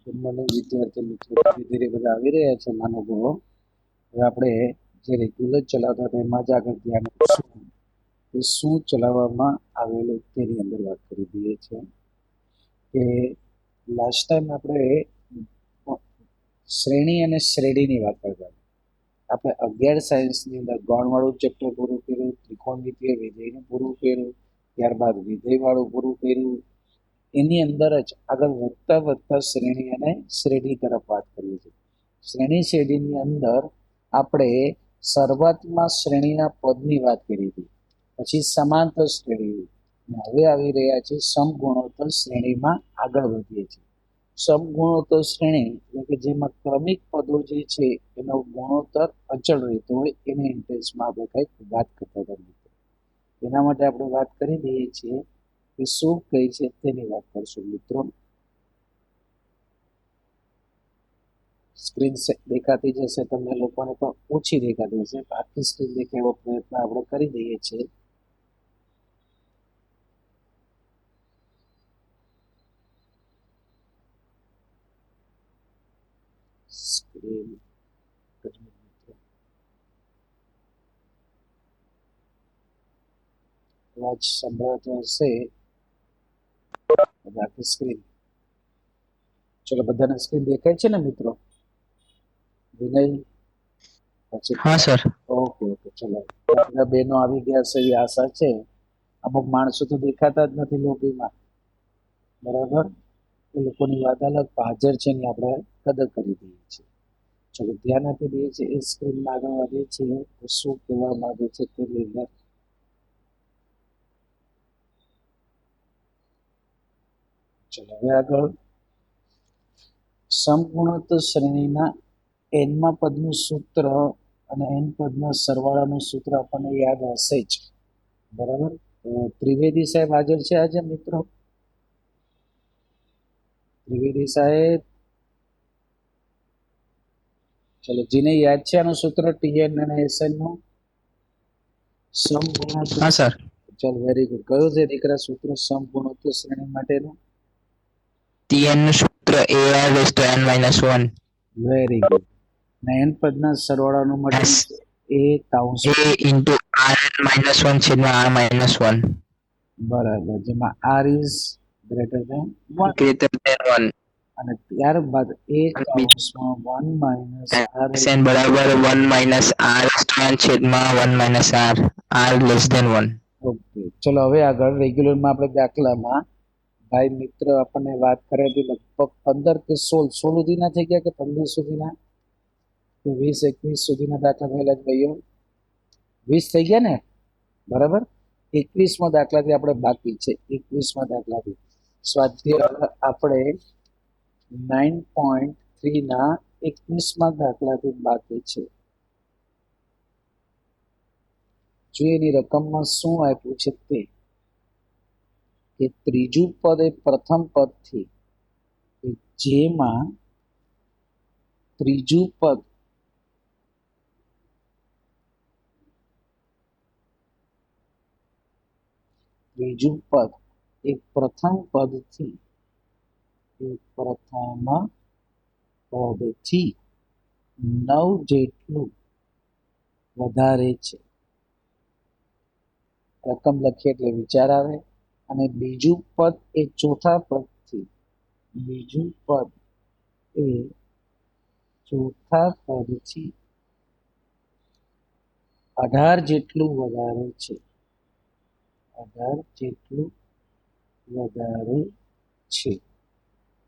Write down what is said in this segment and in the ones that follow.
મને વિદ્યાર્થી મિત્રો ધીરે ધીરે બધા આવી રહ્યા છે મહાનુભાવો. હવે આપણે જે રેગ્યુલર ચલાવતા હતા એમાં જ આગળ ધ્યાન આપીશું કે શું ચલાવવામાં આવેલું તેની અંદર વાત કરી દઈએ છીએ કે લાસ્ટ ટાઈમ આપણે શ્રેણી અને શ્રેણીની વાત કરતા આપણે 11 સાયન્સની અંદર ગણવાળું ચેપ્ટર પૂરું કર્યું, ત્રિકોણમિતિય વિધેયનું પૂરું કર્યું, ત્યારબાદ વિધેયવાળું પૂરું કર્યું. એની અંદર જ આગળ વધતા વધતા શ્રેણી અને શ્રેણી તરફ વાત કરીએ છીએ. શ્રેણી શ્રેણીની અંદર આપણે શરૂઆતમાં શ્રેણીના પદની વાત કરી હતી, પછી સમાંતર શ્રેણી, હવે આવી રહ્યા છે સમગુણોત્તર શ્રેણીમાં આગળ વધીએ છીએ. સમગુણોત્તર શ્રેણી એટલે કે જેમાં ક્રમિક પદો જે છે એનો ગુણોત્તર અચળ રહેતો હોય એને ઇન્ટરેસ્ટમાં આપણે કંઈક વાત કરતા હતા. એના માટે આપણે વાત કરી દઈએ છીએ કે શું કઈ છે તેની વાત કરશું મિત્રો. સ્ક્રીન દેખાતી જશે તમને લોકોને, પણ ઓછી દેખાતી હશે. આખી સ્ક્રીન દેખે એવો પ્રયત્ન આપણે કરી દઈએ છીએ. સ્ક્રીન અવાજ સંભળાતો હશે. આખી સ્ક્રીન, ચલો બધાને સ્ક્રીન દેખાય છે ને મિત્રો? વિનય પછી હા સર. ઓકે ઓકે, ચલો બધા બહેનો આવી ગયા છે એવી આશા છે. અમુક માણસો તો દેખાતા જ નથી લોબીમાં, બરાબર? એ લોકોની વાત અલગ, હાજર છે ને આપણે કદર કરી દઈએ છીએ. ચલો ધ્યાન આપી દઈએ છીએ. એ સ્ક્રીનમાં આગળ વધીએ છીએ તો શું કહેવા માંગે છે તે લઈને. ચલો હવે આગળ સમગુણોત્તર શ્રેણીના એનમાં પદનું સૂત્ર અને એન પદના સરવાળાનું સૂત્ર આપણને યાદ હશે જ, બરાબર? ત્રિવેદી સાહેબ હાજર છે આજે મિત્રો? ત્રિવેદી સાહેબ, ચલો જેને યાદ છે આનું સૂત્ર ટીએન અને એસએન નું સમગુણોત્તર. હા સર. ચલ વેરી ગુડ. કયું છે દીકરા સૂત્ર સમગુણોત્તર શ્રેણી માટેનું? Tn નું સૂત્ર ar⁻n-1 વેરી ગુડ. અને એન પદના સરવાળાનું માટેનું s A કાઉન્સ a into rn-1 છેદમાં r-1 બરાબર, જેમાં R is greater than 1 greater than 1 અને ત્યારબાદ એ અને બીજું કાઉન્સમાં 1 - r sn બરાબર 1 - r છેદમાં 1 - r less than 1. ઓકે. ચલો હવે આગળ રેગ્યુલરમાં આપણે દાખલામાં ભાઈ મિત્ર આપણને વાત કરે હતી લગભગ 15 કે 16 સુધીના થઈ ગયા કે 15 સુધીના કે 20 21 સુધીના દાખલા થયેલા જ ભાઈઓ? 20 થઈ ગયા ને, બરાબર? 21મા દાખલાથી આપણે બાકી છે. 21મા દાખલાથી સ્વાધ્યાય આપણે 9.3 ના 21મા દાખલાથી બાકી છે. જો એની રકમમાં શું આપ્યું છે તે કે ત્રીજું પદ એ પ્રથમ પદથી, જેમાં ત્રીજું પદ એ પ્રથમ પદથી 9 જેટલું વધારે છે. રકમ લખીએ એટલે વિચાર આવે. અને બીજું પદ એ ચોથા પદથી, બીજું પદ એ ચોથા પદથી 18 જેટલું વધારે છે. 18 જેટલું વધારે છે.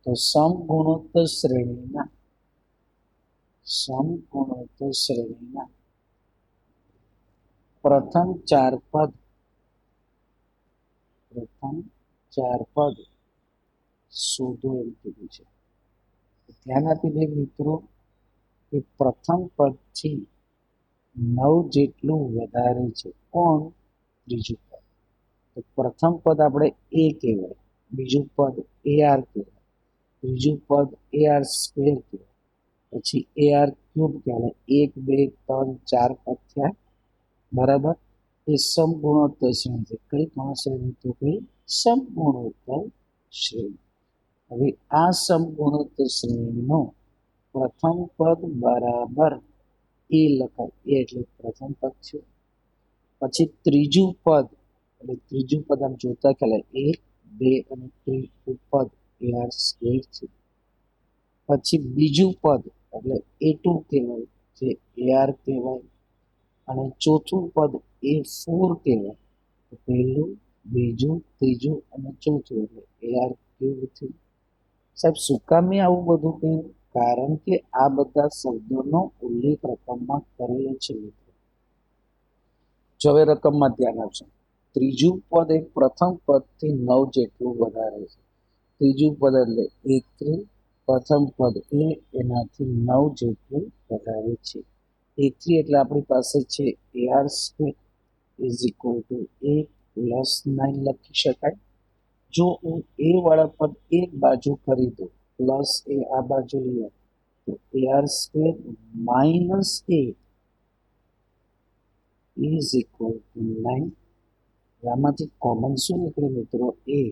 તો સમગુણોત્તર શ્રેણીના પ્રથમ ચાર પદ શોધો એમ કીધું છે. ધ્યાન આપી દે મિત્રો કે પ્રથમ પદથી 9 જેટલું વધારે છે. કોણ? ત્રીજું પદ. તો પ્રથમ પદ આપણે એ કહેવાય, બીજું પદ AR કહેવાય, ત્રીજું પદ AR સ્ક્વેર કહેવાય, પછી AR ક્યુબ કહેવાય. 1 2 3 4 પદ થયા, બરાબર? એ સમગુણોત્તર શ્રેણી છે. કઈ કોણ શ્રેણી? તો કઈ સમગુણોત્તર શ્રેણી. હવે આ સમગુણોત્તર શ્રેણીનો પ્રથમ પદ બરાબર એ લખાય, એ એટલે પ્રથમ પદ છે. પછી ત્રીજું પદ, એટલે ત્રીજું પદ આમ જોતા ખ્યાલ આવે, 1, 2 અને ત્રીજું પદ AR સ્ક્વેર છે. પછી બીજું પદ એટલે A2 કહેવાય, જે AR કહેવાય, અને ચોથું પદ A4 કહેવાય. પહેલું, બીજું, ત્રીજું અને ચોથું એટલે AR ક્યુબ થયું. સાહેબ શું કામ મેં આવું બધું કહ્યું? કારણ કે આ બધા શબ્દોનો ઉલ્લેખ રકમમાં કરેલો છે મિત્રો. જો હવે રકમમાં ધ્યાન આપશો, ત્રીજું પદ એ પ્રથમ પદથી 9 જેટલું વધારે છે. ત્રીજું પદ એટલે A3, પ્રથમ પદ એ એનાથી 9 જેટલું વધારે છે. A3 એટલે આપણી પાસે છે AR square is equal two 8 plus 9 લખી શકાય. જો હું એ વાળા પદ એક બાજુ કરી દઉં, પ્લસ એ આ બાજુ લઈએ, તો AR square minus 8 is equal two 9. આમાંથી કોમન શું નીકળે મિત્રો? એ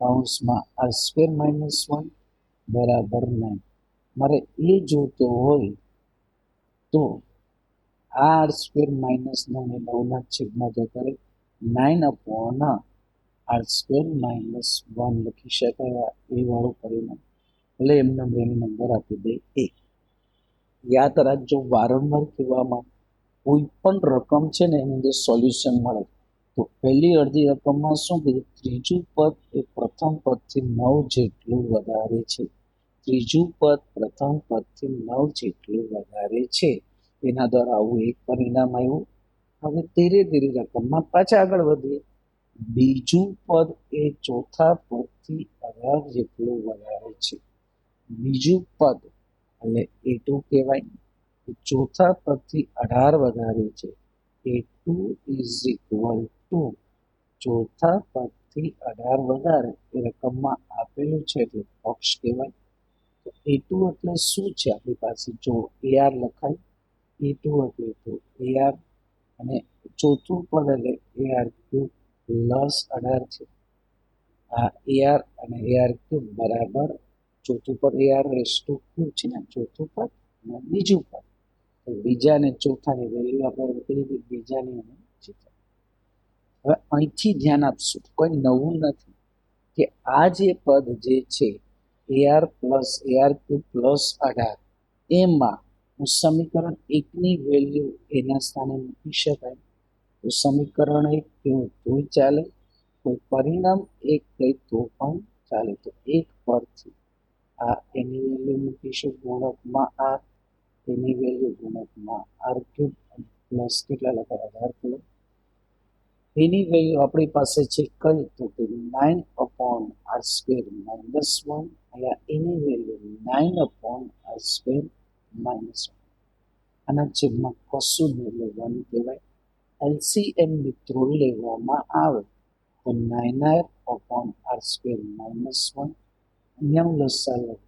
કૌંસમાં આર સ્ક્વેર માઇનસ 1 બરાબર 9. મારે એ જોતો હોય તો આર સ્ક્વેર માઇનસ 9 એ 9ના છેદમાં જતા રહે, 9 અપોન આર સ્ક્વેર માઇનસ 1 લખી શકાય. એ વાળું પરિણામ એટલે એમને બેનો નંબર આપી દે એ. યાદ રાખજો, વારંવાર કહેવામાં કોઈ પણ રકમ છે ને એની અંદર સોલ્યુશન મળે તો પહેલી અડધી રકમમાં શું કીધું? ત્રીજું પદ એ પ્રથમ પદથી 9 જેટલું વધારે છે. ત્રીજું પદ પ્રથમ પદથી 9 જેટલું વધારે છે. એના દ્વારા આવું એક પરિણામ આવ્યું. હવે ધીરે ધીરે રકમમાં પાછા આગળ વધીએ. બીજું પદ એ ચોથા પદથી 18 જેટલું વધારે છે. બીજું પદ એટલે A2 કહેવાય, ચોથા પદથી 18 વધારે છે. A2 ઇઝ ઇક્વલ ટુ ચોથા પદથી 18 વધારે એ રકમમાં આપેલું છે એટલે પક્ષ કહેવાય. તો A2 એટલે શું છે આપણી પાસે? જો AR લખાય, A2 એટલે તો AR, અને ચોથું પદ એટલે AR ક્યુબ પ્લસ 18 છે. આ AR અને AR ક્યુબ બરાબર ચોથું પદ AR રેસ ટુ ક્યુબ છે ને, ચોથું પદ અને બીજું પદ. તો બીજા અને ચોથાની વેલ્યુ આપણે મૂકી દીધી, બીજાની અને ચોથા. હવે અહીંથી ધ્યાન આપશું, કોઈ નવું નથી કે આ જે પદ જે છે AR plus AR cube plus 18, એમાં હું સમીકરણ 1ની વેલ્યુ એના સ્થાને મૂકી શકાય. તો સમીકરણ 1 કેવું તોય ચાલે, કોઈ પરિણામ 1 કહે તો પણ ચાલે. તો 1 પરથી આ એની વેલ્યુ મૂકીશું ગુણકમાં R, એની વેલ્યુ ગુણકમાં R ક્યુબ પ્લસ કેટલા લખાય 18 કિલો. એની વેલ્યુ આપણી પાસે છે કઈ? તો કે 9 અપોન આર સ્ક્વેર માઇનસ 1. અહીંયા એની value 9 upon R square minus 1. આના છેદમાં કશું જ એટલે 1 કહેવાય. LCM મિત્રો લેવામાં આવે તો 9R upon R square minus 1. અહીંયા હું લસા લઉં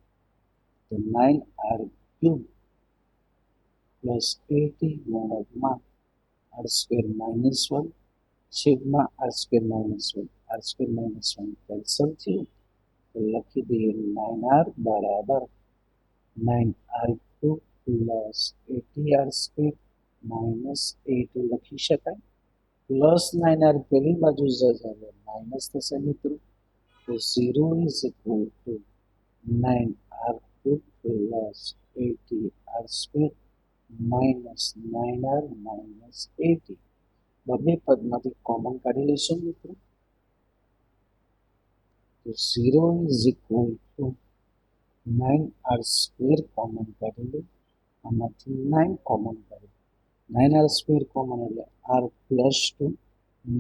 તો 9R ક્યુબ પ્લસ 80 ગુણકમાં આર સ્ક્વેર માઇનસ 1 છેદમાં R square minus 1. R square minus 1 cancel થયું તો લખી દઈએ 9R બરાબર 9R cube plus 80R square minus 8 લખી શકાય. પ્લસ 9R પેલી બાજુ જશે માઇનસ થશે મિત્રો. તો 0 is equal two 9R cube plus 80R square minus 9R minus 80. બંને પદમાંથી કોમન કાઢી લઈશું મિત્રો. તો 0 is equal two 9R square common કાઢી લો, આમાંથી 9 કોમન કાઢી, 9R સ્ક્વેર કોમન એટલે R પ્લસ 2,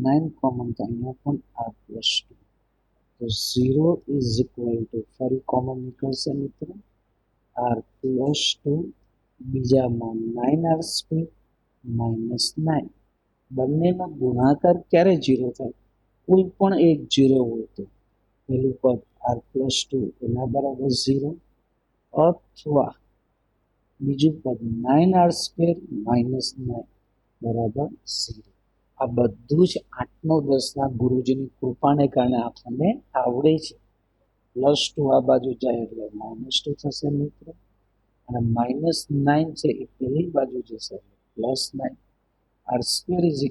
9 કોમન તો અહીંયા પણ R પ્લસ 2. તો 0 ઇઝ ઇક્વલ ટુ ફરી કોમન નીકળશે મિત્રો R પ્લસ 2, બીજામાં 9R સ્ક્વેર માઇનસ 9. બંનેનો ગુણાકાર ક્યારે 0 થાય? કોઈ પણ એક 0 હોય તો પેલું પદ R પ્લસ 2 એના બરાબર 0, અથવા બીજું પદ 9R સ્ક્વેર માઇનસ 9 બરાબર 0. આ બધું જ 8 9 10ના ગુરુજીની કૃપાને કારણે આપણને આવડે છે. +2 આ બાજુ જાય એટલે -2 થશે મિત્રો, અને -9 છે એ પેલી બાજુ જશે એટલે +9. r² =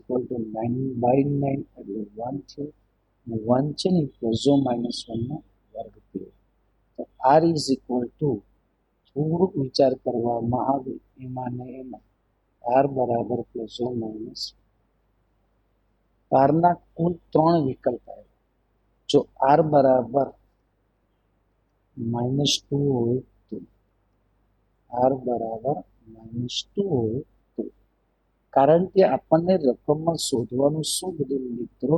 9/9 એટલે 1 છે, અને 1 છે ને +−1 નો વર્ગ થયો. તો r = થોડુંક વિચાર કરવામાં આવે એમાં ને એમાં r બરાબર +−. rના કુલ 3 વિકલ્પ આવ્યા. જો r બરાબર -2 હોય તો r બરાબર -2 હોય તો, કારણ કે આપણને રકમમાં શોધવાનું શું કીધું મિત્રો,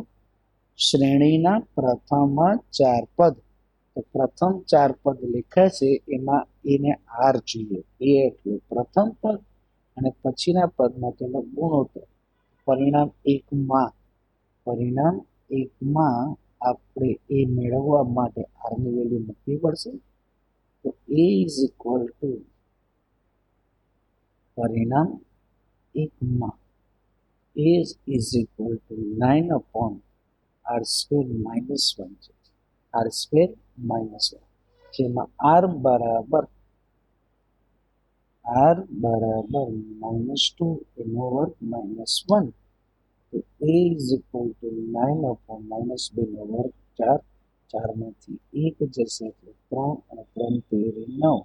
શ્રેણીના પ્રથમ 4 પદ. તો પ્રથમ 4 પદ લખ્યા છે એમાં એને r જોઈએ, એ એટલે પ્રથમ પદ અને પછીના પદમાં તેનો ગુણોત્તર. પરિણામ 1માં આપણે એ મેળવવા માટે r ની વેલ્યુ મૂકવી પડશે. તો a = પરિણામ 1માં a = 9/r² -1 છે, r² -1, જેમાં r બરાબર -2 એનો વર્ગ -1. તો a = 9/-2 નો વર્ગ 4, 4માંથી 1 જશે એટલે 3, અને 3 તેરી 9.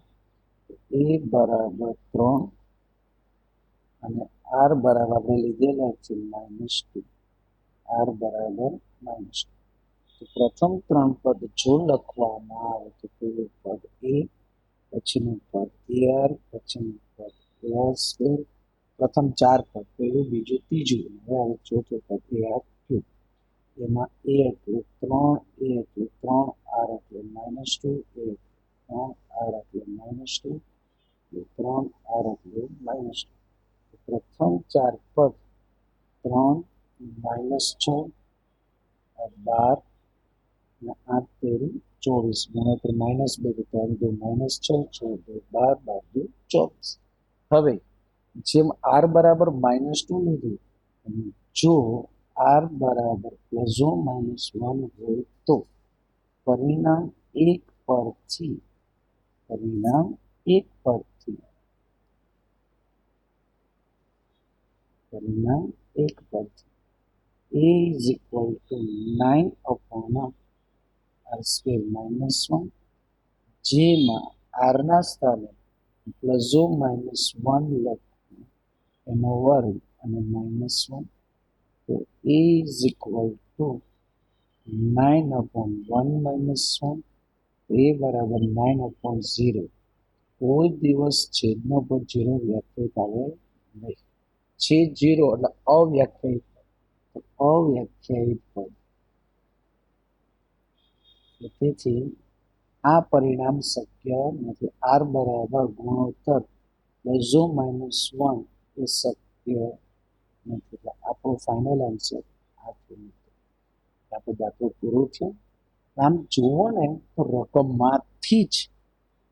તો a બરાબર 3 અને r બરાબર આપણે લીધેલા છે -2, r બરાબર -2. તો પ્રથમ 3 પદ જો લખવામાં આવે તો પેલું પદ a, પછીનું પદ ar, પછીનું પદ ar², પ્રથમ 4 પદ પેલું, બીજું, ત્રીજું, હવે આવે ચોથું પદ ar³. એમાં a એટલે 3, a એટલે 3, r એટલે -2, a 3, r એટલે -2, 3, r એટલે -2. પ્રથમ 4 પદ 3 -6 12 અને 8 તેરી 24, ગુણોત્તર -2 તો 3 દુ -6, 6 દુ 12, 12 દુ 24. હવે જેમ r બરાબર -2 લીધું, જો r બરાબર +−1 હોય તો પરિણામ 1 પરથી a = 9/r² -1, જેમાં r ના સ્થાને +−1 લખવું એનો વર્ગ અને -1. તો a = 9/1 -1, a બરાબર 9/0. કોઈ દિવસ છેદનો પદ 0 વ્યાખ્યાયિત આવે નહીં. છેદ 0 એટલે અવ્યાખ્યાયિત પદ, તો અવ્યાખ્યાયિત પદ. તેથી આ પરિણામ શક્ય નથી. r બરાબર ગુણોત્તર +−1 એ શક્ય નથી. એટલે આપણો ફાઇનલ આન્સર આ થયું. આપણે દાખલો પૂરો થયો. આમ જુઓ ને તો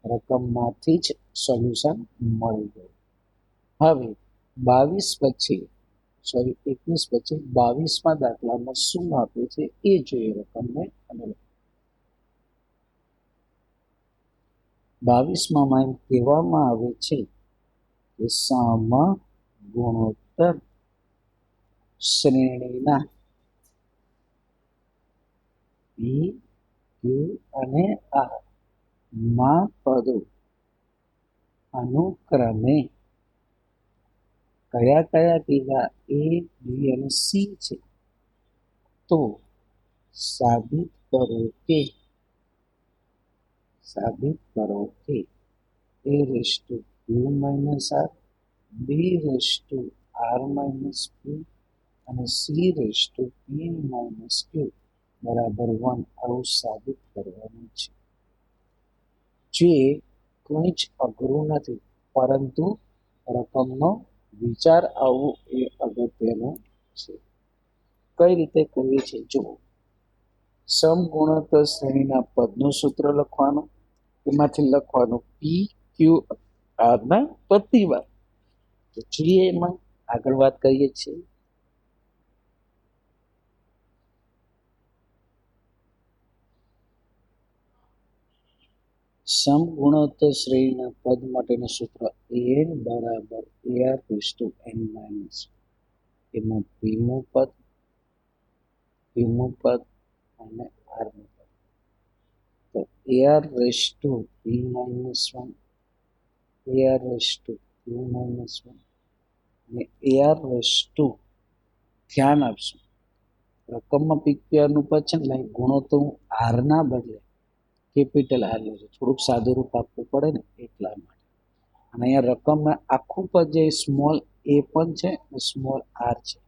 રકમમાંથી જ સોલ્યુશન મળી ગયું. હવે 21 પછી 22મા દાખલામાં શું આપે છે એ જોઈએ. રકમને અને 22માં એમ કહેવામાં આવે છે કે સમગુણોત્તર શ્રેણીના p, q અને r માં પદો અનુક્રમે કયા કીધા, a, b અને c છે. તો સાબિત કરો કે a⁻q - r, b⁻r−q અને c⁻p−q બરાબર 1, આવું સાબિત કરવાનું છે. જે કંઈ જ અઘરું નથી, પરંતુ રકમનો વિચાર આવવો એ અગત્યનું છે. કઈ રીતે કરીએ છીએ જુઓ. સમગુણોત્તર શ્રેણીના પદનું સૂત્ર લખવાનું, એમાંથી લખવાનું p, q, r ના પ્રતિવાર. તો જોઈએ એમાં આગળ વાત કરીએ છીએ. સમગુણોત્તર શ્રેણીના પદ માટેનું સૂત્ર an બરાબર ar raise to n minus એમાં pનું પદ qનું પદ અને rનું પદ. તો ar raise to p minus 1 ar raise to q minus 1 અને ar રેઝ ટુ, ધ્યાન આપશું રકમમાં pqrનું પદ છે ને ગુણોત્તર હું r ના બદલે કેપિટલ આર લઉં છું, થોડુંક સાદું રૂપ આપવું પડે ને એટલા માટે. અને અહીંયા રકમમાં આખું પદ જે સ્મોલ એ પણ છે અને સ્મોલ આર છે,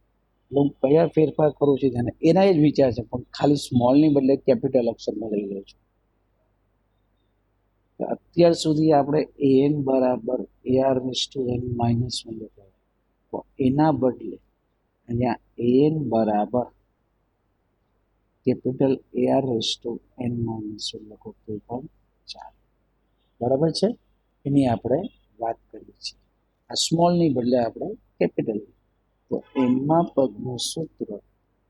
એટલે હું કયા ફેરફાર કરું છું ધ્યાન એના જ વિચાર છે, પણ ખાલી સ્મોલની બદલે કેપિટલ અક્ષરમાં લઈ લઉં છું. અત્યાર સુધી આપણે an બરાબર ar raise to n minus 1 લખ્યું, તો એના બદલે અહીંયા an બરાબર capital ar raise to n minus 1 લખો તો પણ ચાલે. બરાબર છે, એની આપણે વાત કરીએ છીએ. આ સ્મોલની બદલે આપણે કેપિટલ. તો એનમાં પદનું સૂત્ર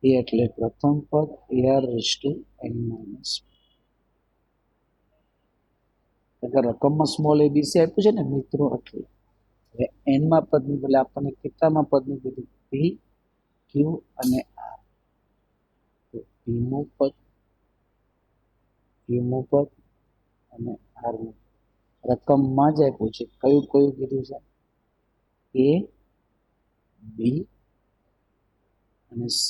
એ એટલે પ્રથમ પદ ar raise to n minus 1. રકમમાં સ્મોલ abc આપ્યું છે ને મિત્રો, એટલે હવે એનમાં પદની બદલે આપણને કેટલામાં પદનું કીધું p q અને r. તો pનું પદ qનું પદ અને rનું રકમમાં જ આપ્યું છે. કયું કયું કીધું છે? a b અને c.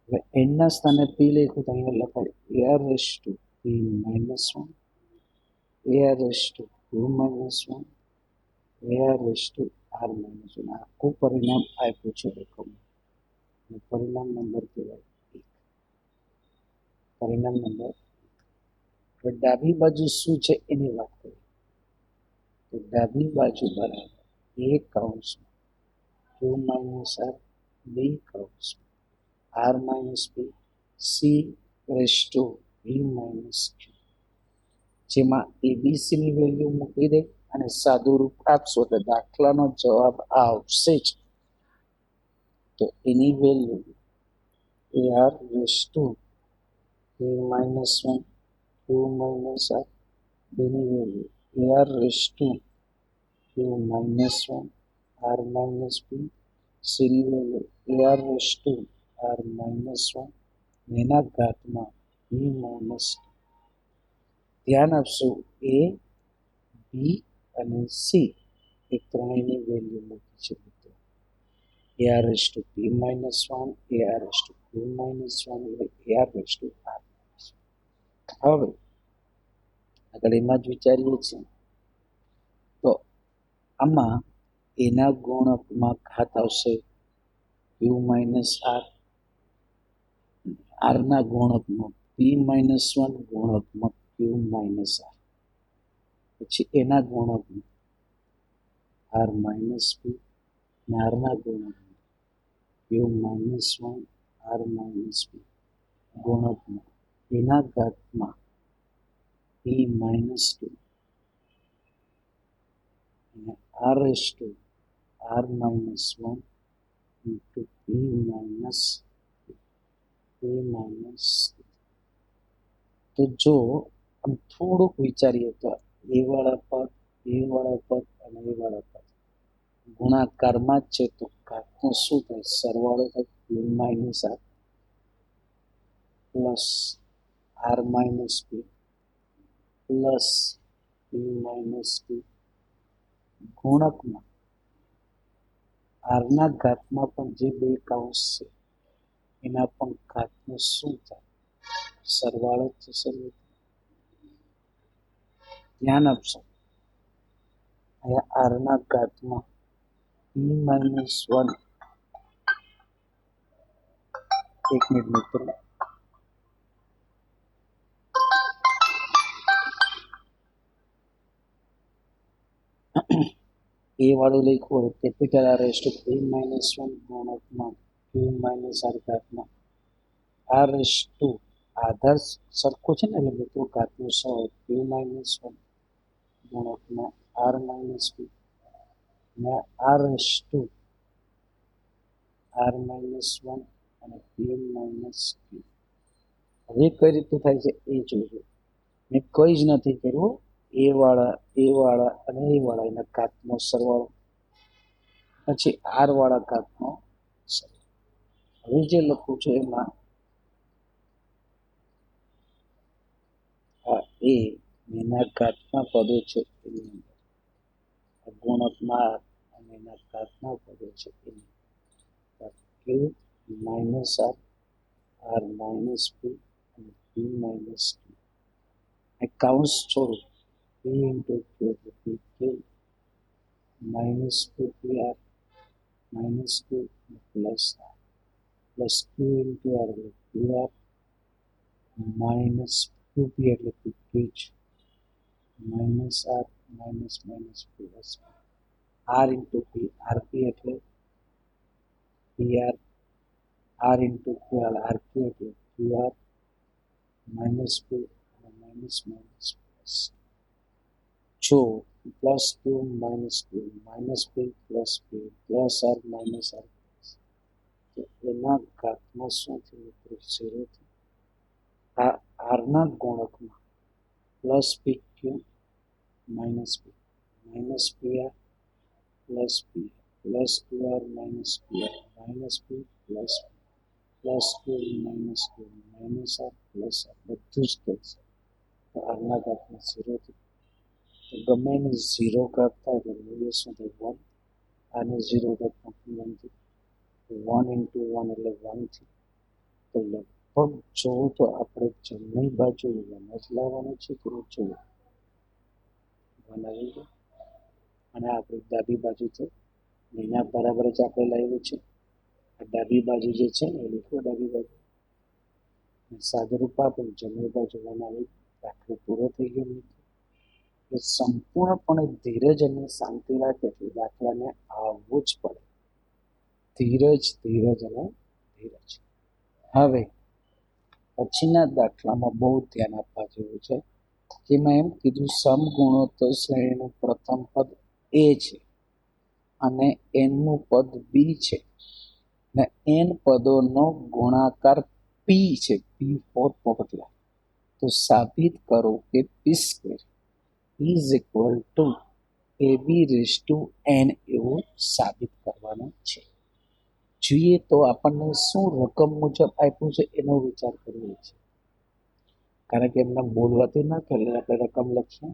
હવે n ના સ્થાને p લખ્યું તો અહીંયા લખાય ar raise to p minus 1 ar raise to q minus 1 ar raise to r minus 1. આખું પરિણામ આપ્યું છે રકમ. પરિણામ નંબર કહેવાય 1. પરિણામ નંબર. હવે ડાબી બાજુ શું છે એની વાત કરીએ. તો ડાબી બાજુ બરાબર a કૌંસમાં q માઇનસ r, b કૌંસમાં r minus p, c raise to v minus q. જેમાં એબીસીની વેલ્યુ મૂકી દે અને સાદું રૂપ આપશો એટલે દાખલાનો જવાબ આવશે જ. તો એની value ar raise to p minus 1 q minus r, એની value ar raise to q minus 1 r minus p, સીની value ar raise to r minus 1 એના ઘાતમાં p માઇનસ. ધ્યાન આપશું a b અને c એ ત્રણેયની વેલ્યુ મૂકી છે મિત્રો. ar raise to p minus 1, ar raise to q minus 1 એટલે ar રેઝ ટુ r. હવે આગળ એમાં જ વિચારીએ છીએ. તો આમાં એના ગુણકમાં ઘાત આવશે q માઇનસ r, r ના ગુણકમાં p માઇનસ 1 ગુણકમાં q માઇનસ r, પછી એના ગુણકમાં r માઇનસ p અને r ના ગુણકમાં q minus 1 r minus p ગુણકમાં એના ઘાતમાં p માઇનસ 2 અને r raise to r minus 1 into p minus. તો જો આમ થોડુંક વિચારીએ તો એ વાળા પદ, એ વાળા પદ અને એ વાળા પદ ગુણાકારમાં જ છે, તો ઘાતનું શું થાય? સરવાળો થાય q minus r plus r minus p plus p minus p ગુણકમાં r ના ઘાતમાં પણ જે બે કૌંસ છે એના પણ ઘાતનું શું થાય? સરવાળો થશે. ધ્યાન આપશો અહીંયા r ના ઘાતમાં p માઇનસ 1. એક મિનિટ મિત્રો, એ વાળું લખ્યું હોય capital r raise to p minus 1 ગુણકમાં q માઇનસ r ઘાતમાં r રેઝ ટુ આધાર સરખો છે ને એટલે મિત્રો ઘાતનું સ q માઇનસ 1 ગુણકમાં r માઇનસ p અને r raise to r minus 1 અને p માઇનસ q. હવે કઈ રીતે થાય છે એ જોજો. મેં કંઈ જ નથી કર્યું. એ વાળા અને એ વાળા એના ઘાતનો સરવાળો, પછી આર વાળા ઘાતનો સરવાળો. હવે જે લખું છું એમાં આ એ એના ઘાતના પદો છે એની અંદર ગુણકમાં અને એના ઘાતના પદો છે એની અંદર કેવું minus R, R minus P અને પી માઇનસ ક્યુ. કૌંસ છોડું, પી ઇન્ટુ ક્યુ એટલે P Q minus two P R minus Q plus R plus Q into R એટલે Q R minus two P એટલે પી ક્યુ જ minus R minus minus plus R into P R P એટલે P R into Q R Q એટલે Q R minus P અને minus minus plus. જો plus Q minus P plus R minus R તો એના ઘાતમાં શું થયું મિત્રો? 0 થયું. આ આરના ગુણકમાં plus P Q minus P R plus Q R minus P plus Q minus R plus R બધું જ કેન્સલ. તો આરના ઘાતમાં 0 થયું. તો ગમે એને 0 ઘાત થાય એટલે મૂલ્ય શું થાય? 1. આને 0 ઘાતમાં 1 થયું. 1 ઇન્ટુ 1 એટલે 1 થયું. તો લગભગ જોવું તો આપણે જમણી બાજુ 1 જ લાવવાનું છે કે જોવું 1 આવી ગયું. અને આપણી ડાબી બાજુ તો એના બરાબર જ આપણે લાવ્યું છે. આ ડાબી બાજુ જે છે ને એ લીખો ડાબી બાજુ સાદુરૂપ આપેલું જમણી બાજુ 1 આવી. દાખલો પૂરો થઈ ગયો મિત્રો. એટલે સંપૂર્ણપણે ધીરજ અને શાંતિ રાખે એટલે દાખલાને આવવું જ પડે. ધીરજ અને ધીરજ. હવે પછીના દાખલામાં બહુ ધ્યાન આપવા જેવું છે. જેમાં એમ કીધું સમગુણોત્તર શ્રેણીનું પ્રથમ પદ એ છે અને એનનું પદ બી છે ને એન પદોનો ગુણાકાર પી છે. પી ફોર પોપટલા. તો સાબિત કરો કે P square is equal to A B raise to N એવું સાબિત કરવાનું છે. જોઈએ તો આપણને શું રકમ મુજબ આપ્યું છે એનો વિચાર કરવો છે. કારણ કે એમને બોલવાથી ના કરે આપણે રકમ લખીએ.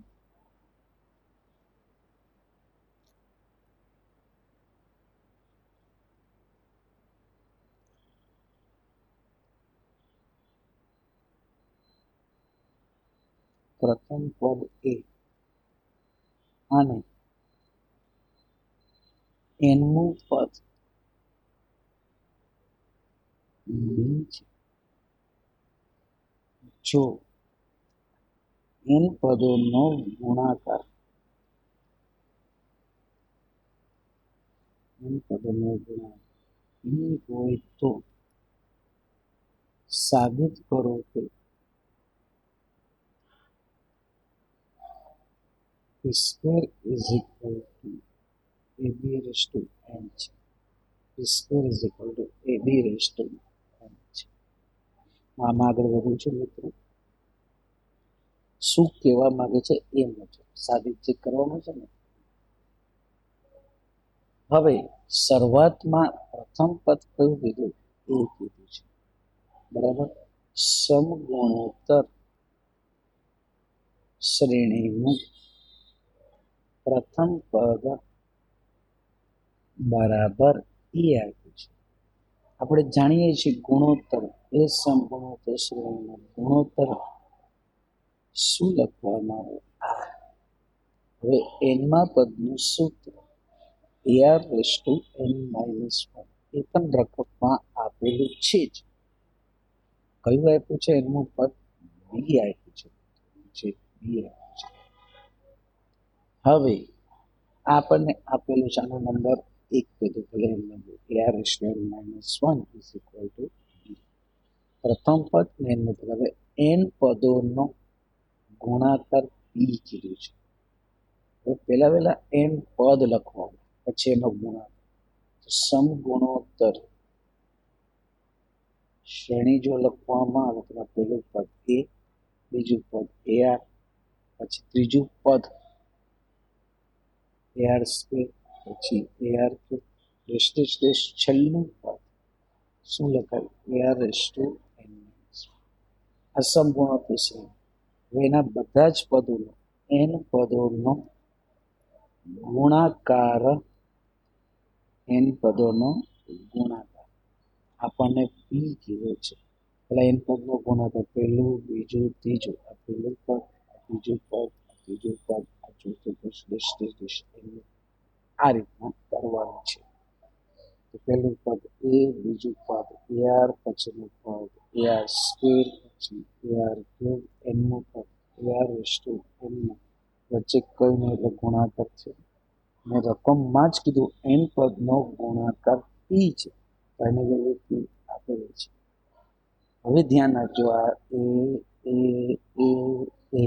પ્રથમ પદ એ અને એનનું પદ બી છે. જો એન પદોનો ગુણાકાર બી હોય તો સાબિત કરો કે P square is equal to A B raise to N છે. P square is equal to A B raise to N છે. આમાં આગળ વધું છું મિત્રો. શું કહેવા માંગે છે એ મુજબ સાબિત જે કરવાનું છે ને. હવે શરૂઆતમાં પ્રથમ પદ કયું કીધું? એ કીધું છે બરાબર. સમગુણોત્તર શ્રેણીનું પ્રથમ પદ બરાબર એ આપ્યું છે. આપણે જાણીએ છીએ ગુણોત્તર એ સમગુણોત્તર શ્રેણીનો ગુણોત્તર શું લખવામાં આવે? હવે એનમાં પદનું સૂત્ર AR raise to n minus 1 એ પણ રકમમાં આપેલું છે જ. કયું આપ્યું છે? એનું પદ બી આપ્યું છે. બી આપ્યું છે. હવે આપણને આપેલું છે આનો નંબર 1 કીધું ભલે AR raise to n minus 1 is equal to B. પ્રથમ પદ ને એનું પદ. હવે n પદોનો ગુણાકાર પી કીધું છે. પહેલા n પદ લખવાનું પછી એનો ગુણાકાર. સમગુણોત્તર શ્રેણી જો લખવામાં આવે તો પેલું પદ એ બીજું પદ AR, પછી ત્રીજું પદ AR સ્ક્વેર, પછી AR cube, dash dash dash છેલ્લું પદ શું લખાય AR raise to n minus આ સંપૂર્ણ થશે. હવે એના બધા જ પદોનો n પદોનો ગુણાકાર n પદોનો ગુણાકાર આપણને p કીધો છે. પેલા n પદનો ગુણાકાર પહેલું બીજું ત્રીજું, આ પહેલું પદ, આ બીજું પદ, આ ત્રીજું પદ, આ ચોથું પદ, ડેશ ડેશ ડેશ આ રીતના કરવાનું છે. તો પહેલું પદ a, બીજું પદ AR, પછીનું પદ AR સ્ક્વેર, પછી AR ક્યુબ, nનું પદ AR રેસ ટુ n, વચ્ચે કયું નહીં એટલે ગુણાકાર છે. મેં રકમમાં જ કીધું n પદનો ગુણાકાર p છે, તો એની વેલ્યુ p આપેલી છે. હવે ધ્યાન આપજો આ a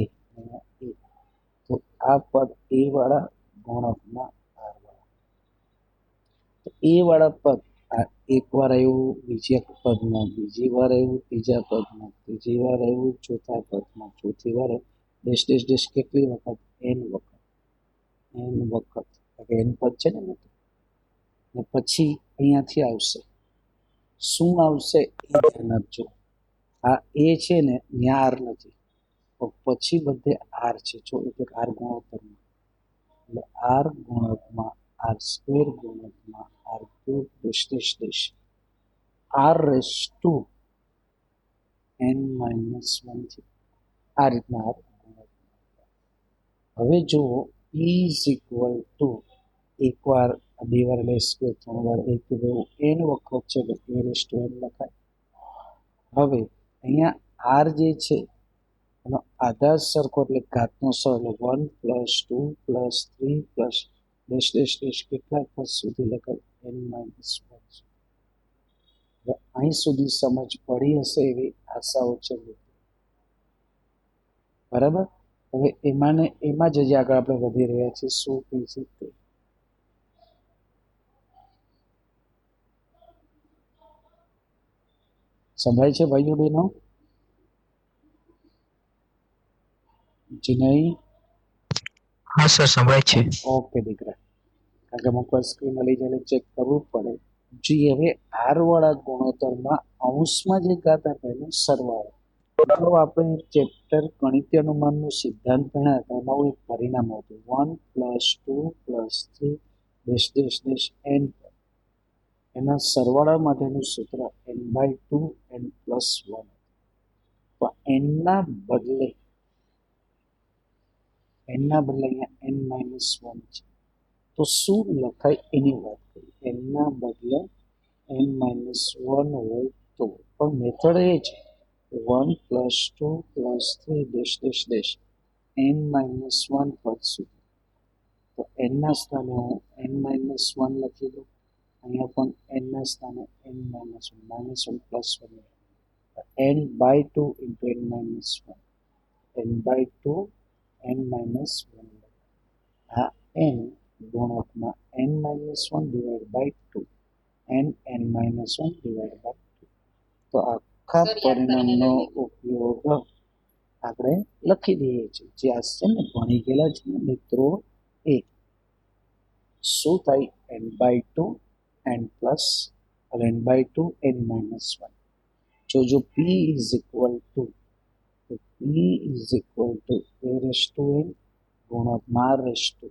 તો આ પદ a વાળા ગુણકમાં r વાળા, તો a વાળા પદ આ એક વાર આવ્યું બીજા પદમાં, બીજી વાર આવ્યું ત્રીજા પદમાં, ત્રીજી વાર આવ્યું ચોથા પદમાં, ચોથી વાર ડેશ ડેશ ડેશ કેટલી વખત n વખત n પદ છે ને પછી અહીંયાથી આવશે શું આવશે એ ધ્યાન આપજો. આ a છે ને ત્યાં r નથી, તો પછી બધે r છે. જો એટલે r ગુણોત્તરમાં, એટલે r ગુણકમાં r સ્ક્વેર ગુણકમાં r cube dash dash dash r raise to n minus 1 થી આ રીતના r ગુણક. હવે જુઓ p ઇઝ ઇક્વલ ટુ એકવાર બે વાર એટલે સ્ક્વેર, ત્રણ વાર એક n વખત છે તો a રેસ ટુ n લખાય. હવે અહીંયા r જે છે એનો આધાર સરખો એટલે ઘાતનો સરળ એટલે 1 plus 2 plus 3 plus dash dash dash કેટલા પદ સુધી લખાય n માઇનસ 1. હવે અહીં સુધી સમજ પડી હશે એવી આશાઓ છે. બરાબર. હવે એમાં જ આગળ આપણે વધી રહ્યા છીએ. શું કહીશું તે સંભળાય છે ભાઈઓ બહેનો? જી નહીં? હા સર, સંભળાય છે. ઓકે દીકરા, કારણ કે અમુક વાર સ્ક્રીનમાં લઈ જઈને ચેક કરવું પડે. જોઈએ હવે આર વાળા ગુણોત્તરમાં અંશમાં જે ઘાત આપે એનો સરવાળો. તો આપણે ચેપ્ટર ગણિતીય અનુમાનનો સિદ્ધાંત ભણ્યા હતા, એમાં એક પરિણામ હતું 1 plus 2 plus 3 dash dash dash n, એના સરવાળા માટેનું સૂત્ર n/2 n પ્લસ 1. તો એનના બદલે અહીંયા n માઇનસ 1 છે, તો શું લખાય એની વાત કરી. એનના બદલે n માઇનસ 1 હોય તો પણ મેથડ એ છે 1 plus 2 plus 3 dash dash dash n minus 1 પદ સુધી. તો એનના સ્થાને હું n માઇનસ 1 લખી દઉં, અહીંયા પણ એનના સ્થાને n minus 1 plus 1 n/2 into n minus 1 n/2 n minus 1. આ n ગુણકમાં n minus 1 divide by 2 n minus 1 divide by 2. તો આખા પરિણામનો ઉપયોગ આપણે લખી દઈએ છીએ. જે આ છે ને ભણી ગયેલા છે ને મિત્રો, એ શું થાય n/2 n plus n/2 n minus 1. જો p is equal two a raise to n ગુણકમાં r raise two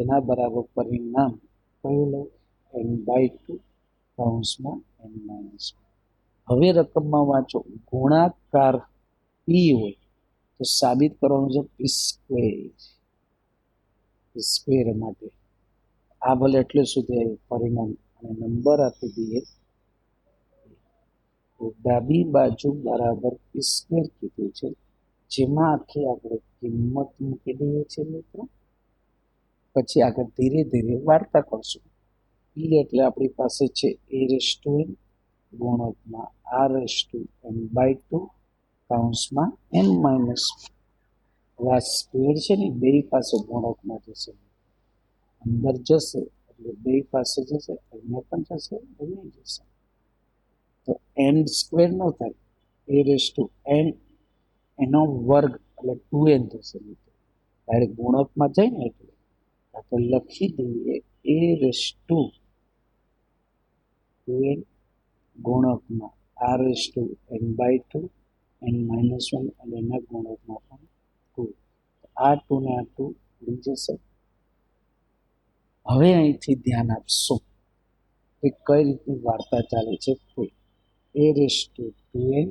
એના બરાબર પરિણામ કયું લો n/2 કૌંસમાં n માઇનસ 1. હવે રકમમાં વાંચો ગુણાકાર p હોય તો સાબિત કરવાનું છે p સ્ક્વેર માટે. આ ભલે એટલે સુધી પરિણામ અને નંબર આપી દઈએ. ડાબી બાજુ બરાબર p સ્ક્વેર કીધું છે, જેમાં આખી આપણે કિંમત મૂકી દઈએ છીએ મિત્રો. પછી આગળ ધીરે ધીરે વાર્તા કરશું. p એટલે આપણી પાસે છે a raise to n ગુણકમાં r raise two n/2 કૌંસમાં n માઇનસ. હવે આ સ્ક્વેર છે ને બે પાસે ગુણકમાં જશે, અંદર જશે એટલે બે પાસે જશે, અહીંયા પણ જશે, અહીંયા જશે. તો n સ્ક્વેર નો થાય a રેસ ટુ n એનો વર્ગ એટલે 2n થશે મિત્રો. ડાયરેક્ટ ગુણકમાં જાય ને એટલે આપણે લખી દઈએ a રેસ ટુ 2n ગુણકમાં r raise to n by 2 n minus 1 અને એના ગુણકમાં પણ 2. આ 2 ને આ 2 ઉડી જશે. હવે અહીંથી ધ્યાન આપશો કે કઈ રીતની વાર્તા ચાલે છે તે a રેસ ટુ 2n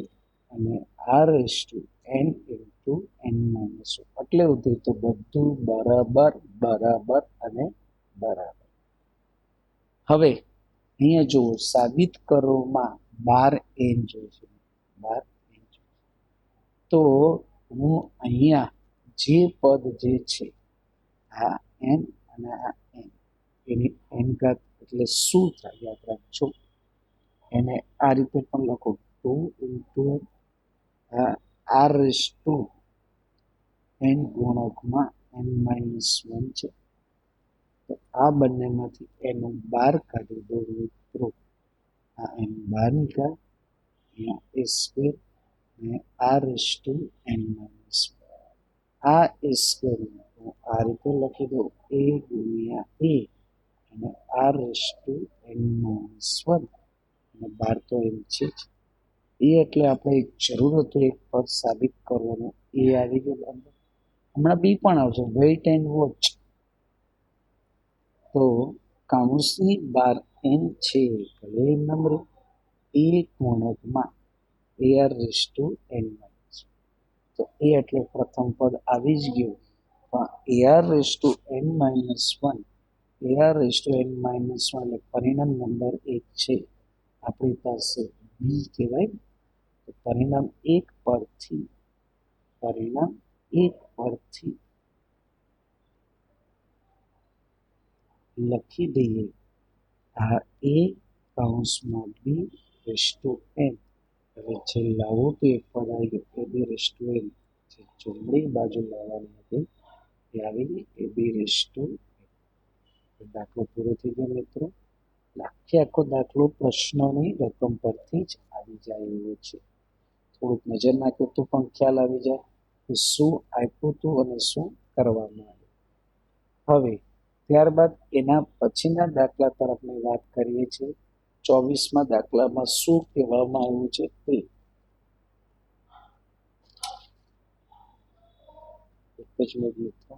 અને r raise to n into n minus 1 એટલે ઉતરે તો બધું બરાબર બરાબર અને બરાબર. હવે અહીંયા જુઓ સાબિત કરોમાં 12n જોઈશે. 12n તો હું અહીંયા જે પદ જે છે આ n અને આ n એની n ઘાત એટલે શું થાય યાદ રાખજો. એને આ રીતે પણ લખો 2 into n r raise to n ગુણકમાં n માઇનસ 1 છે. તો આ બંનેમાંથી એનું 12 કાઢી દો મિત્રો. આ n 12 નીકળ અહીંયા a સ્ક્વેર અને r raise to n minus 1. આ a સ્ક્વેર હું આ રીતે લખી દઉં a ગુણ્યા a અને r raise to n minus 1 અને 12 તો એમ છે જ. એ એટલે આપણે એક જરૂર હતું એક પદ સાબિત કરવાનું એ આવી ગયું અંદર. હમણાં બી પણ આવશે વેઇટ એન્ડ વોચ. તો કૌંસની બહાર n છે ભલે નંબર એ ગુણકમાં ar raise to n minus. તો એ એટલે પ્રથમ પદ આવી જ ગયું. પણ ar raise to n minus 1 ar raise to n minus 1 એટલે પરિણામ નંબર 1 છે આપણી પાસે બી કહેવાય. તો પરિણામ 1 પરથી લખી દઈએ આ a કૌંસમાં બી રેસ ટુ n. હવે જે લાવો તો એક પદ આવી ગયું a B raise to n. જે જમણી બાજુ લાવવાની હતી એ આવી ગઈ a B raise to n. દાખલો પૂરો થઈ ગયો મિત્રો. આખો દાખલો પ્રશ્નોની રકમ પરથી જ આવી જાય એવો છે. થોડુંક નજર નાખો તો પણ ખ્યાલ આવી જાય કે શું આપ્યું હતું અને શું કરવામાં આવ્યું. હવે ત્યારબાદ એના પછીના દાખલા તરફની વાત કરીએ છીએ. 24મા દાખલામાં શું કહેવામાં આવ્યું છે તે એક જ મિનિટ મિત્રો.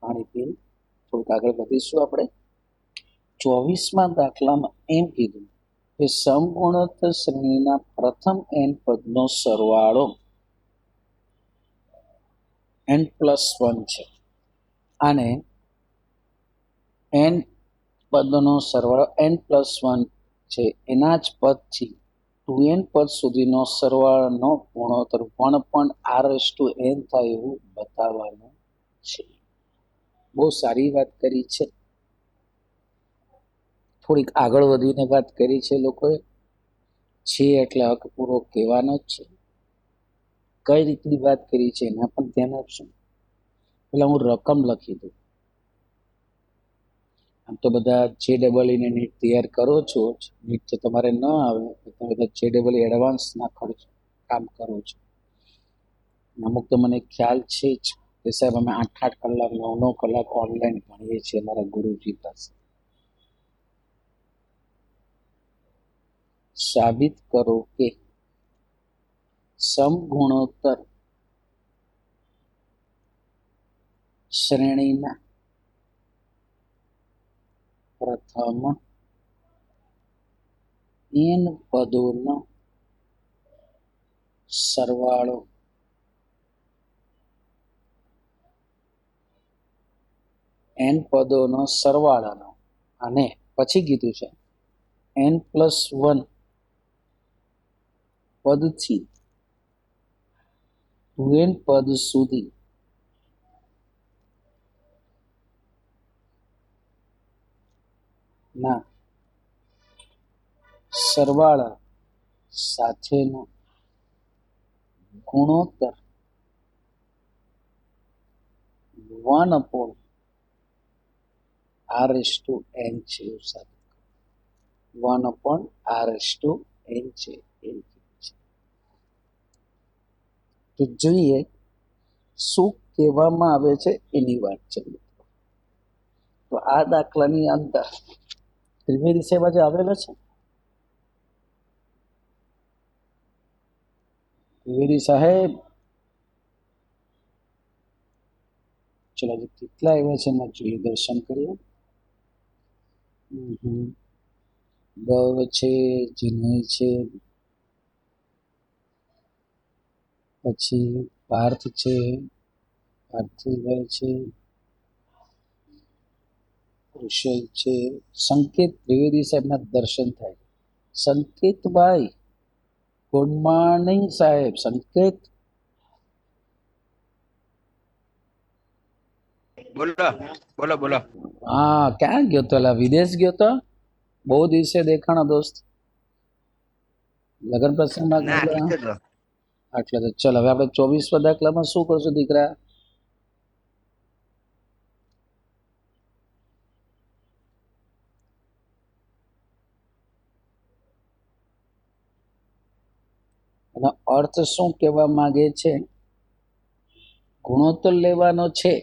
પાણી પી થોડુંક આગળ વધીશું આપણે. 24મા દાખલામાં એમ કીધું કે સમગુણોત્તર શ્રેણીના પ્રથમ n પદનો સરવાળો n+1 છે અને n પદનો સરવાળો n+1 છે એના જ પદથી 2n પદ સુધીનો સરવાળાનો ગુણોત્તર 1.r/n થાય એવું બતાવવાનું છે. બહુ સારી વાત કરી છે. થોડીક આગળ વધીને વાત કરી છે લોકોએ. છે એટલે હક પૂરો કહેવાનો જ છે. કઈ રીતની વાત કરી છે એના પણ ધ્યાન આપશું. પેલા હું રકમ લખી દઉં. આમ તો બધા JEE ને નીટ તૈયાર કરો છો. નીટ તો તમારે ન આવે તમે બધા JEE એડવાન્સના ખર્ચ કામ કરો છો. અમુક તો મને ખ્યાલ છે જ કે સાહેબ અમે 8-8 કલાક 9-9 કલાક ઓનલાઈન ભણીએ છીએ અમારા ગુરુજી પાસે. સાબિત કરો કે સમગુણોત્તર શ્રેણીના પ્રથમ n પદોનો સરવાળો n પદોનો સરવાળાનો અને પછી કીધું છે n+1 પદથી 2n પદ સુધી ના સરવાળા સાથેનો ગુણોત્તર 1/n R S two N છે એવું સાબિત 1/r એસ ટુ એન છે એવું કીધું છે. તો જોઈએ શું કહેવામાં આવે છે એની વાત છે. તો આ દાખલાની અંદર ત્રિવેદી સાહેબ જે આવેલો છે, ત્રિવેદી સાહેબ ચલો કેટલા આવ્યા છે એમાં જોઈએ, દર્શન કરીએ. ગૌ છે, જીનય છે, પછી પાર્થ છે, પાર્થિવભાઈ છે, કુશલ છે, સંકેત ત્રિવેદી સાહેબના દર્શન થાય. સંકેતભાઈ, ગુડ મોર્નિંગ સાહેબ. સંકેત, બોલો બોલો બોલો. હા ક્યાં ગયો તો? વિદેશ ગયો તો? બહુ દિવસે દેખાણો દોસ્ત. લગ્ન પ્રસંગમાં ના ગયેલા? ઠીક છે. એટલે તો ચલ હવે આપણે 24મા દાખલામાં શું કરશું દીકરા? એનો અર્થ શું કહેવા માંગે છે? ગુણોત્તર લેવાનો છે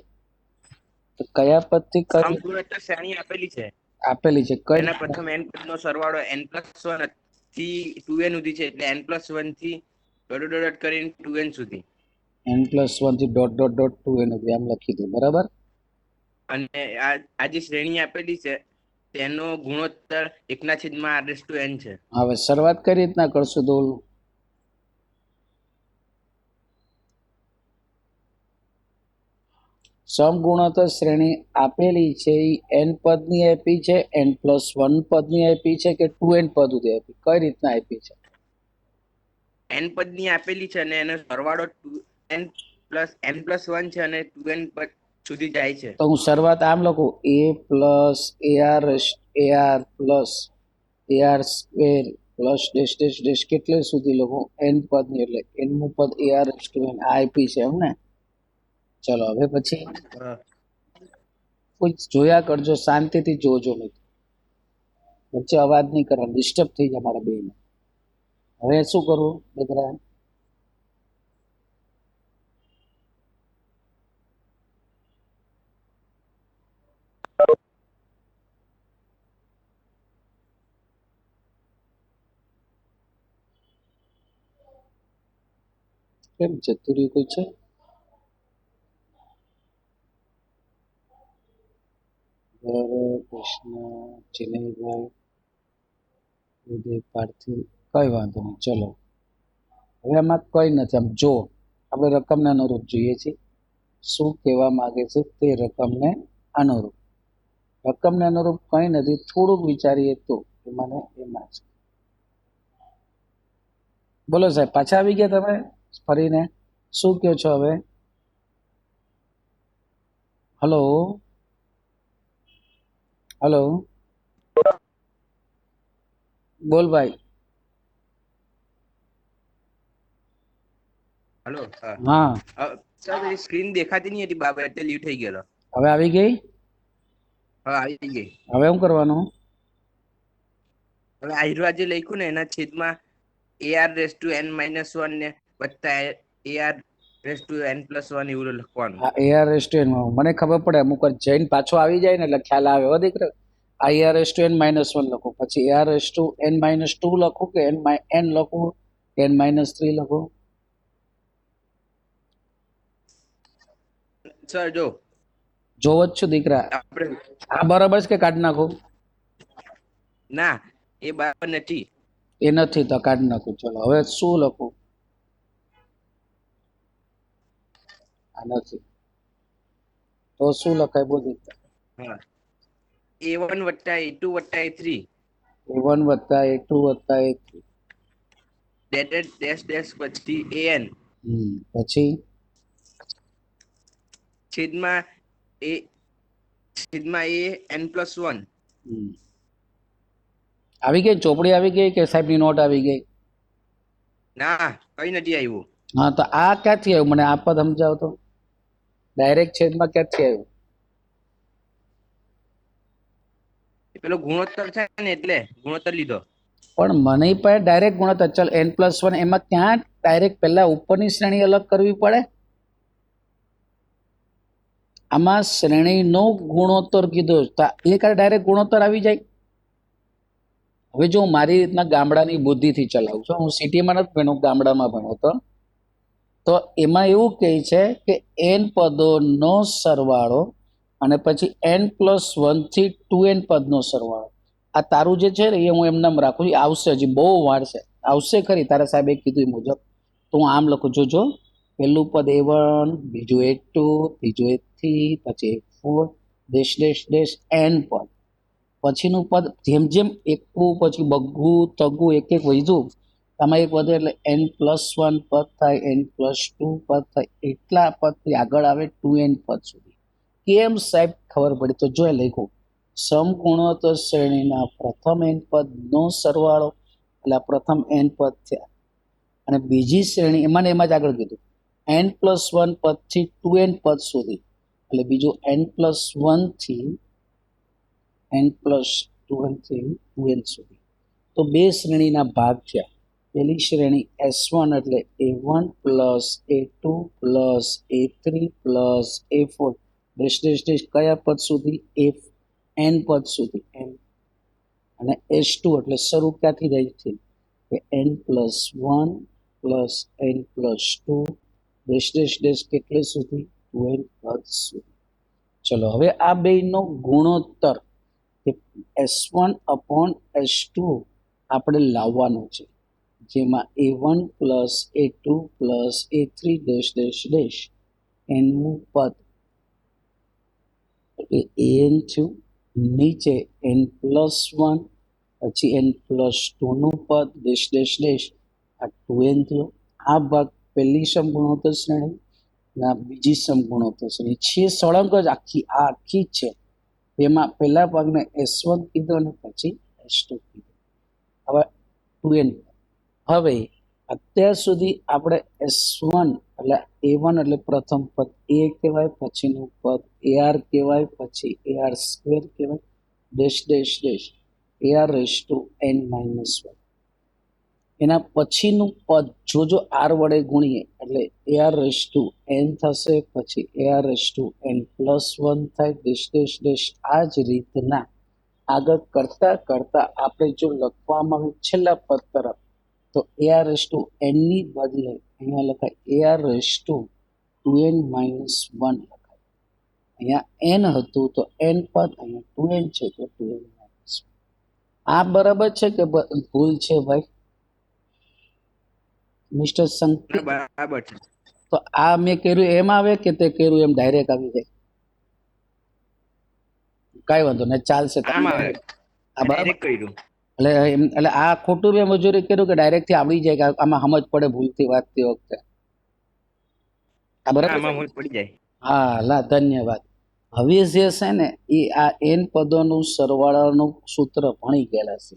તો કયા પદથી કરી સમગુણોત્તર શ્રેણી આપેલી છે. આપેલી છે? કઈ એના પ્રથમ n પદનો સરવાળો n+1 થી 2n સુધી છે, એટલે n+1 થી ડોટ કરીને 2n સુધી. n+1 થી ....2n એમ લખી દો, બરાબર. અને આ જે શ્રેણી આપેલી છે તેનો ગુણોત્તર 1/r⁴n છે. હવે શરૂઆત કઈ રીતના કરશું તો સમગુણોત્તર શ્રેણી આપેલી છે એ n પદની આપી છે, n+1 પદની આપી છે કે 2n પદ સુધી આપી? કઈ રીતના આપી છે? n પદની આપેલી છે અને એનો સરવાળો n+1 છે અને 2n પદ સુધી જાય છે. તો હું શરૂઆત આમ લખું, a plus ar plus ar square plus dash dash dash કેટલે સુધી લખું? n પદની, એટલે n નું પદ ar આ આપી છે એમ ને? ચલો હવે પછી કોઈ જોયા કરજો, શાંતિથી જોજો, નહીં વચ્ચે અવાજ નહીં કરવાનો, ડિસ્ટર્બ થઈ જાય મારા બેને. હવે શું કરવું દીકરા? કેમ જતું રહ્યું કોઈ છે? કૃષ્ણ, ચિનયભાઈ, ઉદય, પાર્થિવ, કઈ વાંધો નહીં. ચલો હવે આમાં કઈ નથી. આમ જો આપણે રકમને અનુરૂપ જોઈએ છીએ, શું કહેવા માંગે છે તે રકમને અનુરૂપ. રકમને અનુરૂપ કઈ નથી, થોડુંક વિચારીએ તો મને એમાં છે. બોલો સાહેબ, પાછા આવી ગયા તમે ફરીને? શું કહો છો હવે? હલો હલો, બોલ ભાઈ. હલો. હા સર સ્ક્રીન દેખાતી નહીં હતી બાબા, એટલે લીવ થઈ ગયેલો. હવે આવી ગઈ? હવે આવી ગઈ. હવે શું કરવાનું? હવે આયરવા જે લખ્યું ને એના છેદમાં ar⁻n−1 ને વત્તા ar⁻n+1 એવું લખવાનું. હા, AR રેસ્ટોરન્ટ મને ખબર પડે, અમુક વાર જઈને પાછો આવી જાય ને એટલે ખ્યાલ આવે. હો દીકરા, IR⁻n−1 લખું, પછી AR⁻n−2 લખું કે n લખું કે n-3 લખું? સર જો જોવો જ છું દીકરા. આપણે આ બરાબર છે કે કાઢી નાખું? ના, એ બરાબર નથી. એ નથી તો કાઢી નાખું. ચલો હવે શું લખું? આ નથી તો શું લખાય? બોલ દીકરા. a1 + a2 + a3 A1 + A2 + A3 dash dash પછી an પછી છેદમાં an+1. આવી ગઈ ચોપડી? આવી ગઈ કે સાહેબની નોટ આવી ગઈ? ના, કઈ નથી આવ્યું. હા, તો આ ક્યાંથી આવ્યું? મને આ પદ સમજાવ તો. ડાયરેક્ટ છેદમાં ક્યાંથી આવ્યું? પેલો ગુણોત્તર છે ને એટલે ગુણોત્તર લીધો. પણ મને પાસે ડાયરેક્ટ ગુણોત્તર, ચાલ n+1, એમાં ક્યાં ડાયરેક્ટ પહેલા ઉપરની શ્રેણી અલગ કરવી પડે? આમાં શ્રેણીનો ગુણોત્તર કીધો, એ કારણે ડાયરેક્ટ ગુણોત્તર આવી જાય. હવે જો હું મારી રીતના ગામડાની બુદ્ધિથી ચલાવું છું, હું સિટીમાં નથી ભણ્યો, ગામડામાં ભણ્યો હતો, તો એમાં એવું કહે છે કે n પદોનો સરવાળો અને પછી n+1 થી 2n પદનો સરવાળો. આ તારું જે છે ને એ હું એમને રાખું છું, આવશે, હજી બહુ વાર છે, આવશે ખરી, તારા સાહેબે કીધું એ મુજબ. તો હું આમ લખું છું, જો પહેલું પદ a1, બીજું a2, ત્રીજું a3, પછી a4, dash dash dash n પદ. પછીનું પદ જેમ જેમ એકું પછી બગ્ગું તગું એક એક વધ્યું, આમાં એક વધે એટલે n+1 પદ થાય, n+2 પદ થાય, એટલા પદથી આગળ આવે 2n પદ સુધી. કેમ સાહેબ ખબર પડી? તો જો લખ્યું સમગુણોત્તર શ્રેણીના પ્રથમ n પદનો સરવાળો, એટલે આ પ્રથમ n પદ થયા, અને બીજી શ્રેણી એમાં જ આગળ કીધું n+1 પદથી 2n પદ સુધી, એટલે બીજું n+1 થી n+2 થી 2n સુધી. તો બે શ્રેણીના ભાગ થયા. પેલી શ્રેણી S1 એટલે a1 plus a2 plus a3 plus a4 dash dash dash કયા પદ સુધી? n પદ સુધી n. અને S2 એટલે શરૂ ક્યાંથી જાય છે કે n+1 plus n+2 dash dash dash કેટલે સુધી? 2n પદ સુધી. ચલો હવે આ બેયનો ગુણોત્તર S1 upon S2 આપણે લાવવાનો છે, જેમાં a1 plus a2 plus a3 dash dash dash એનું પદ એટલે an થયું, નીચે n+1 પછી n+2 નું પદ ડેશ ડેશ ડેશ આ 2n થયો. આ ભાગ પહેલી સમગુણોત્તર શ્રેણી ના બીજી સમગુણોત્તર શ્રેણી છે, સળંગ જ આખી જ છે. એમાં પહેલા ભાગને S1 કીધો અને પછી S2 કીધો. હવે 2n. હવે અત્યાર સુધી આપણે S1 એટલે a1 એટલે પ્રથમ પદ a કહેવાય, પછીનું પદ ar કહેવાય, પછી ar² કહેવાય, ડેશ ડેશ ડેશ ar⁻n−1. એના પછીનું પદ જો r વડે ગુણીએ એટલે ar⁻n થશે, પછી ar⁻n+1 થાય, ડેશ ડેશ ડેશ. આ જ રીતના આગળ કરતા કરતા આપણે જો લખવામાં આવે છેલ્લા પદ તરફ, તો ar⁻n ની બદલે અહીંયા લખાય ar⁻2n−1 લખાય. અહીંયા n હતું તો n પદ, અહીંયા 2n છે તો 2n-1. આ બરાબર છે કે ભૂલ છે ભાઈ મિસ્ટર સંકેત? બરાબર છે. તો આ મેં કર્યું એમ આવે કે તે કર્યું એમ ડાયરેક્ટ આવી જાય? કઈ વાંધો નહીં, ચાલશે. આમ આવે. આ બરાબર ડાયરેક્ટ કર્યું. એટલે આ ખોટું મેં મજૂરી કર્યું કે ડાયરેક્ટ થી આવડી જાય કે આમાં સમજ પડે ભૂલથી વાંચતી વખતે? આ બરાબર આમાં ભૂલ પડી જાય. હા, લા ધન્યવાદ. હવે જે છે ને એ આ n પદોનું સરવાળાનું સૂત્ર ભણી ગયેલા છે.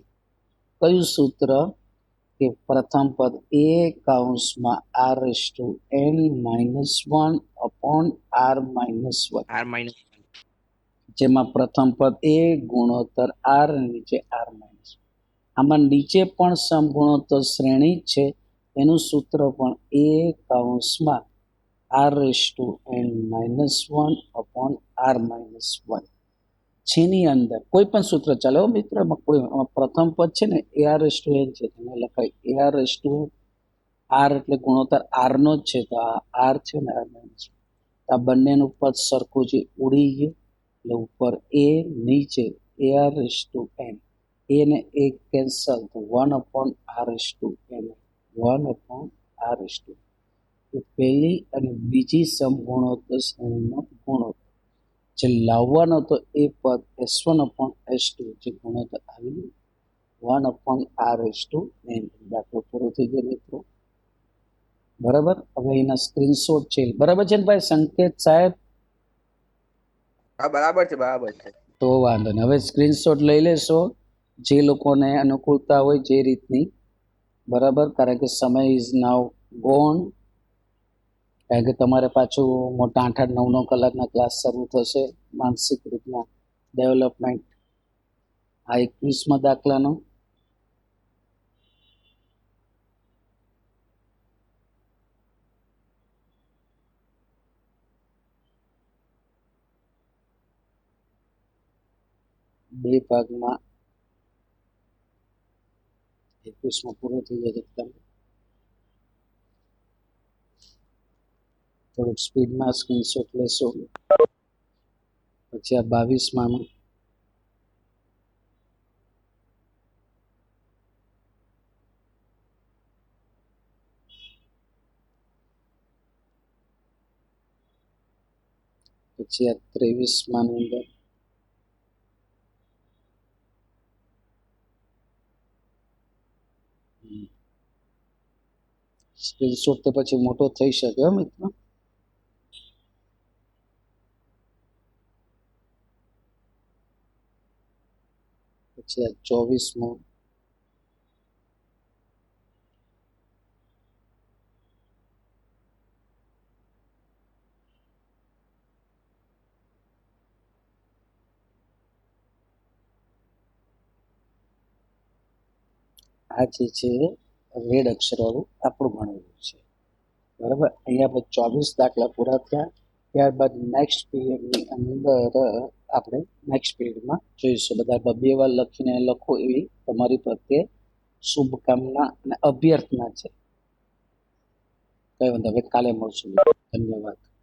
કયું સૂત્ર? કે પ્રથમ પદ a(r⁻n−1 upon r−1, જેમાં પ્રથમ પદ a ગુણોત્તર r, નીચે r-1. આમાં નીચે પણ સમગુણોત્તર શ્રેણી છે, એનું સૂત્ર પણ a(r⁻n−1 upon r−1. જેની અંદર કોઈ પણ સૂત્ર ચાલે હો મિત્રો, એમાં કોઈ પ્રથમ પદ છે ને ar⁻n છે, તેને લખાય ar⁻n. r એટલે ગુણોત્તર r નો જ છે, તો આ r છે ને r-1. આ બંનેનું પદ સરખું છે, ઉડી ગયું, એટલે ઉપર a, નીચે ar⁻n. a ને 1 કેન્સલ, તો 1/r⁻n, 1/r⁻n. પહેલી અને બીજી સમગુણોત્તર શ્રેણીનો ગુણોત્તર જે લાવવાનો તો એ પદ S1/S2 જે ગુણોત્તર આવી 1/r⁻n. દાખલો પૂરો થઈ ગયો મિત્રો, બરાબર. હવે એના સ્ક્રીનશોટ છે, બરાબર છે ને ભાઈ સંકેત સાહેબ? હા બરાબર છે, બરાબર છે. તો વાંધો નહીં, હવે સ્ક્રીનશોટ લઈ લેશો જે લોકોને અનુકૂળતા હોય જે રીતની, બરાબર. કારણ કે સમય ઇઝ નાવ ગોન, કારણ કે તમારે પાછું મોટા 8-8, 9-9 કલાકના ક્લાસ શરૂ થશે, માનસિક રીતના ડેવલપમેન્ટ. આ 21મા દાખલાનો બે ભાગમાં 21મો પૂરો થઈ જાય છે. તમે થોડુંક સ્પીડમાં સ્ક્રીનશોટ લેશો. પછી આ 22માં પછી આ 23માં ની અંદર સ્ક્રીનશોટ તો પછી મોટો થઈ શકે હો મિત્રો. પછી આ 24મો આ જે છે રેડ અક્ષરવાળું આપણું ભણેલું છે. બરાબર. અહીંયા આપણે 24 દાખલા પૂરા થયા. ત્યારબાદ નેક્સ્ટ પીરિયડની અંદર આપણે નેક્સ્ટ પીરિયડમાં જોઈશું. બધા બે વાર લખીને લખો એવી તમારી પ્રત્યે શુભકામના અને અભ્યર્થના છે. કઈ વાંધો, હવે કાલે મળશું. ધન્યવાદ.